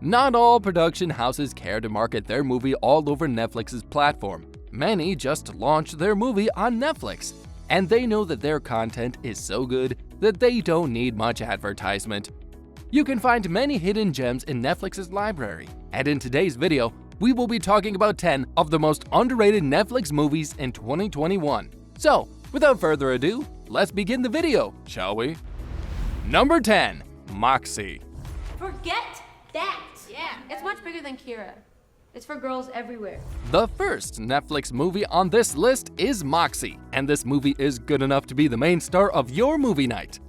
Not all production houses care to market their movie all over Netflix's platform. Many just launch their movie on Netflix, and they know that their content is so good that they don't need much advertisement. You can find many hidden gems in Netflix's library, and in today's video, we will be talking about 10 of the most underrated Netflix movies in 2021. So, without further ado, let's begin the video, shall we? Number 10. Moxie. Forget that! Yeah, it's much bigger than Kira. It's for girls everywhere. The first Netflix movie on this list is Moxie, and this movie is good enough to be the main star of your movie night.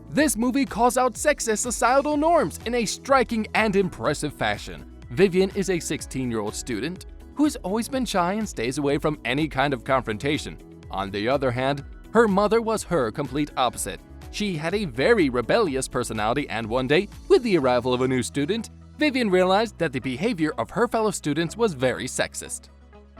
This movie calls out sexist societal norms in a striking and impressive fashion. Vivian is a 16-year-old student who has always been shy and stays away from any kind of confrontation. On the other hand, her mother was her complete opposite. She had a very rebellious personality, and one day, with the arrival of a new student, Vivian realized that the behavior of her fellow students was very sexist.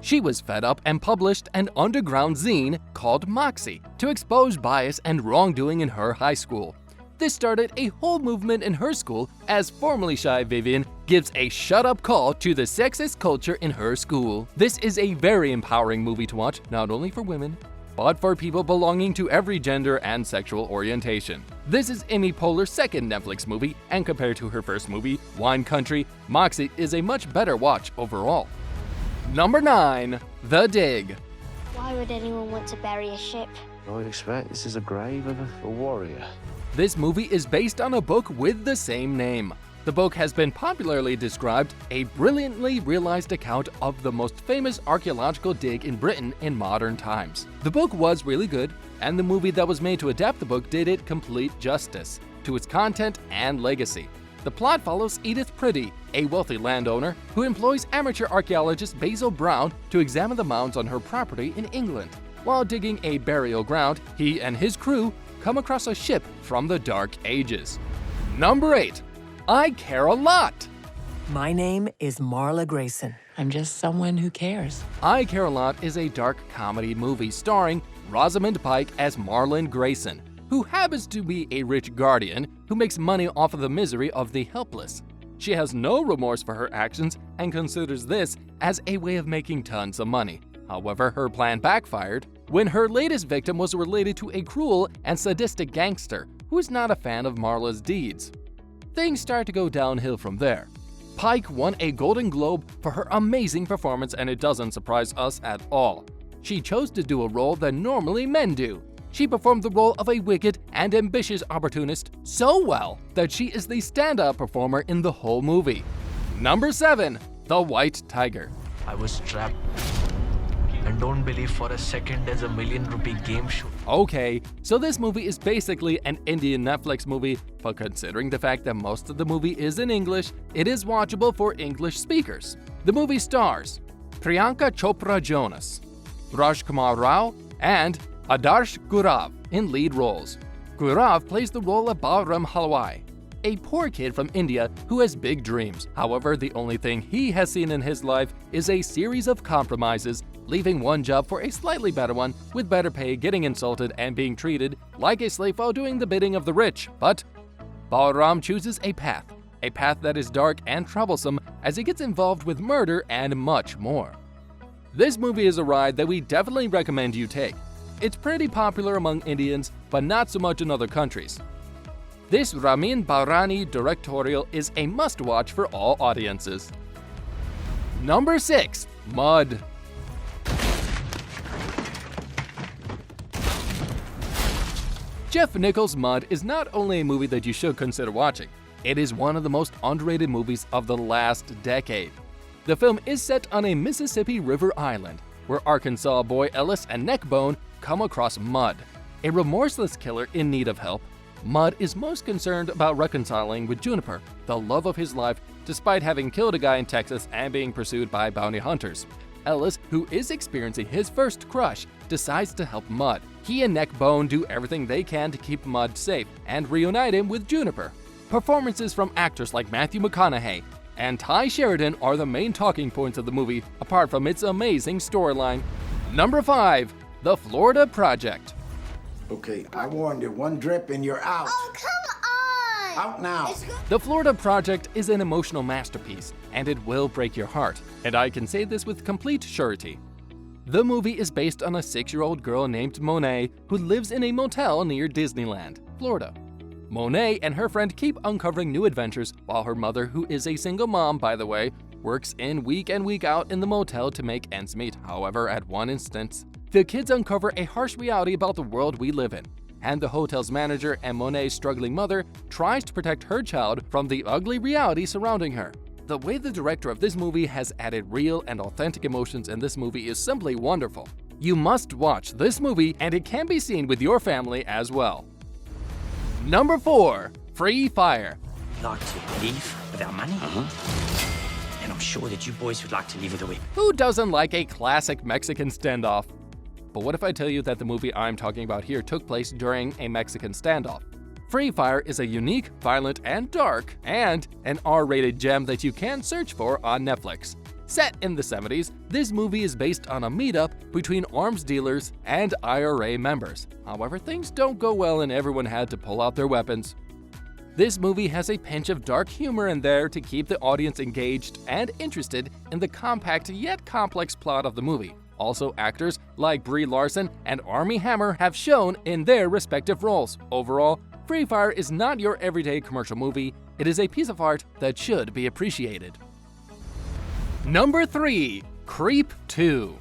She was fed up and published an underground zine called Moxie to expose bias and wrongdoing in her high school. This started a whole movement in her school as formerly shy Vivian gives a shut-up call to the sexist culture in her school. This is a very empowering movie to watch, not only for women, but for people belonging to every gender and sexual orientation. This is Amy Poehler's second Netflix movie, and compared to her first movie, Wine Country, Moxie is a much better watch overall. Number 9. The Dig. Why would anyone want to bury a ship? I would expect this is a grave of a warrior. This movie is based on a book with the same name. The book has been popularly described a brilliantly realized account of the most famous archaeological dig in Britain in modern times. The book was really good, and the movie that was made to adapt the book did it complete justice to its content and legacy. The plot follows Edith Pretty, a wealthy landowner who employs amateur archaeologist Basil Brown to examine the mounds on her property in England. While digging a burial ground, he and his crew come across a ship from the Dark Ages. Number 8. I Care a Lot. My name is Marla Grayson. I'm just someone who cares. I Care a Lot is a dark comedy movie starring Rosamund Pike as Marlon Grayson, who happens to be a rich guardian who makes money off of the misery of the helpless. She has no remorse for her actions and considers this as a way of making tons of money. However, her plan backfired when her latest victim was related to a cruel and sadistic gangster who is not a fan of Marla's deeds. Things start to go downhill from there. Pike won a Golden Globe for her amazing performance, and it doesn't surprise us at all. She chose to do a role that normally men do. She performed the role of a wicked and ambitious opportunist so well that she is the standout performer in the whole movie. Number 7. The White Tiger. I was trapped. And don't believe for a second there's a $1 million game show. Okay, so this movie is basically an Indian Netflix movie, but considering the fact that most of the movie is in English, it is watchable for English speakers. The movie stars Priyanka Chopra Jonas, Rajkumar Rao, and Adarsh Gaurav in lead roles. Gaurav plays the role of Balram Halwai, a poor kid from India who has big dreams. However, the only thing he has seen in his life is a series of compromises, leaving one job for a slightly better one with better pay, getting insulted, and being treated like a slave while doing the bidding of the rich. But Balram chooses a path that is dark and troublesome as he gets involved with murder and much more. This movie is a ride that we definitely recommend you take. It's pretty popular among Indians, but not so much in other countries. This Ramin Bahrani directorial is a must-watch for all audiences. Number 6. Mud. Jeff Nichols' Mud is not only a movie that you should consider watching, it is one of the most underrated movies of the last decade. The film is set on a Mississippi River island, where Arkansas boy Ellis and Neckbone come across Mud, a remorseless killer in need of help. Mud is most concerned about reconciling with Juniper, the love of his life, despite having killed a guy in Texas and being pursued by bounty hunters. Ellis, who is experiencing his first crush, decides to help Mud. He and Neckbone do everything they can to keep Mud safe and reunite him with Juniper. Performances from actors like Matthew McConaughey and Ty Sheridan are the main talking points of the movie, apart from its amazing storyline. Number 5. The Florida Project. Okay, I warned you, one drip and you're out. Oh, come Out now. The Florida Project is an emotional masterpiece, and it will break your heart, and I can say this with complete surety. The movie is based on a 6-year-old girl named Monet who lives in a motel near Disneyland, Florida. Monet and her friend keep uncovering new adventures while her mother, who is a single mom by the way, works in week and week out in the motel to make ends meet. However, at one instance, the kids uncover a harsh reality about the world we live in, and the hotel's manager and Monet's struggling mother tries to protect her child from the ugly reality surrounding her. The way the director of this movie has added real and authentic emotions in this movie is simply wonderful. You must watch this movie, and it can be seen with your family as well. Number 4. Free Fire. Like to leave without money? And I'm sure that you boys would like to leave with a whip. Who doesn't like a classic Mexican standoff? But what if I tell you that the movie I'm talking about here took place during a Mexican standoff? Free Fire is a unique, violent, and dark, and an R-rated gem that you can search for on Netflix. Set in the 70s, this movie is based on a meetup between arms dealers and IRA members. However, things don't go well and everyone had to pull out their weapons. This movie has a pinch of dark humor in there to keep the audience engaged and interested in the compact yet complex plot of the movie. Also, actors like Brie Larson and Armie Hammer have shown in their respective roles. Overall, Free Fire is not your everyday commercial movie. It is a piece of art that should be appreciated. Number 3. Creep 2.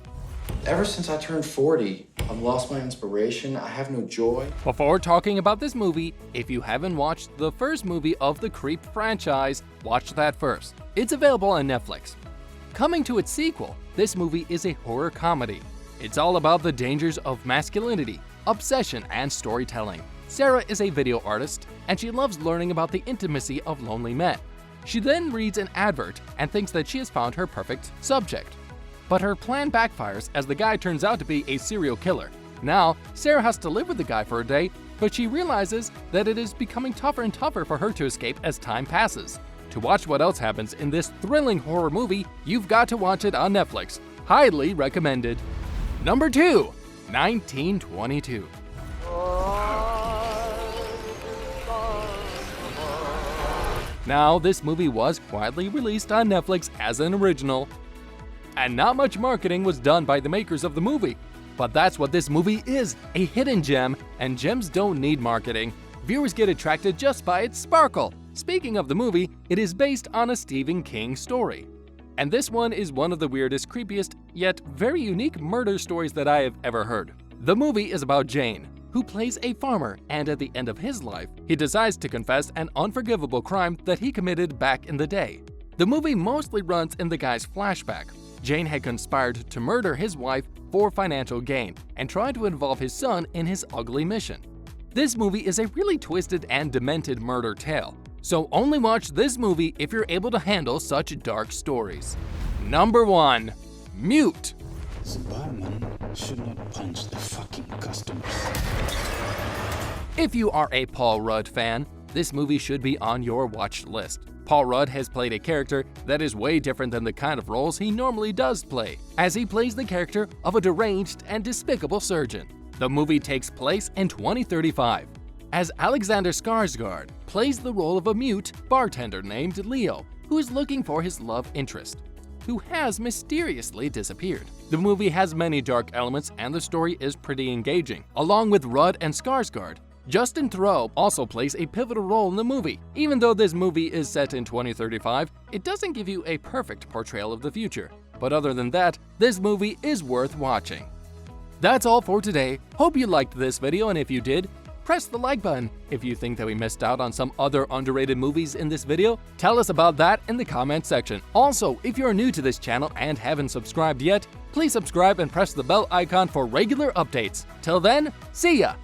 Ever since I turned 40, I've lost my inspiration. I have no joy. Before talking about this movie, if you haven't watched the first movie of the Creep franchise, watch that first. It's available on Netflix. Coming to its sequel, this movie is a horror comedy. It's all about the dangers of masculinity, obsession, and storytelling. Sarah is a video artist, and she loves learning about the intimacy of lonely men. She then reads an advert and thinks that she has found her perfect subject. But her plan backfires as the guy turns out to be a serial killer. Now, Sarah has to live with the guy for a day, but she realizes that it is becoming tougher and tougher for her to escape as time passes. To watch what else happens in this thrilling horror movie, you've got to watch it on Netflix. Highly recommended. Number 2. 1922. Now, this movie was quietly released on Netflix as an original, and not much marketing was done by the makers of the movie. But that's what this movie is, a hidden gem, and gems don't need marketing. Viewers get attracted just by its sparkle. Speaking of the movie, it is based on a Stephen King story. And this one is one of the weirdest, creepiest, yet very unique murder stories that I have ever heard. The movie is about Jane, who plays a farmer, and at the end of his life, he decides to confess an unforgivable crime that he committed back in the day. The movie mostly runs in the guy's flashback. Jane had conspired to murder his wife for financial gain and tried to involve his son in his ugly mission. This movie is a really twisted and demented murder tale, so only watch this movie if you're able to handle such dark stories. Number 1. Mute. The barman should not punch the fucking customers. If you are a Paul Rudd fan, this movie should be on your watch list. Paul Rudd has played a character that is way different than the kind of roles he normally does play, as he plays the character of a deranged and despicable surgeon. The movie takes place in 2035, as Alexander Skarsgård plays the role of a mute bartender named Leo, who is looking for his love interest, who has mysteriously disappeared. The movie has many dark elements and the story is pretty engaging. Along with Rudd and Skarsgård, Justin Theroux also plays a pivotal role in the movie. Even though this movie is set in 2035, it doesn't give you a perfect portrayal of the future. But other than that, this movie is worth watching. That's all for today. Hope you liked this video, and if you did, press the like button. If you think that we missed out on some other underrated movies in this video, tell us about that in the comment section. Also, if you're new to this channel and haven't subscribed yet, please subscribe and press the bell icon for regular updates. Till then, see ya!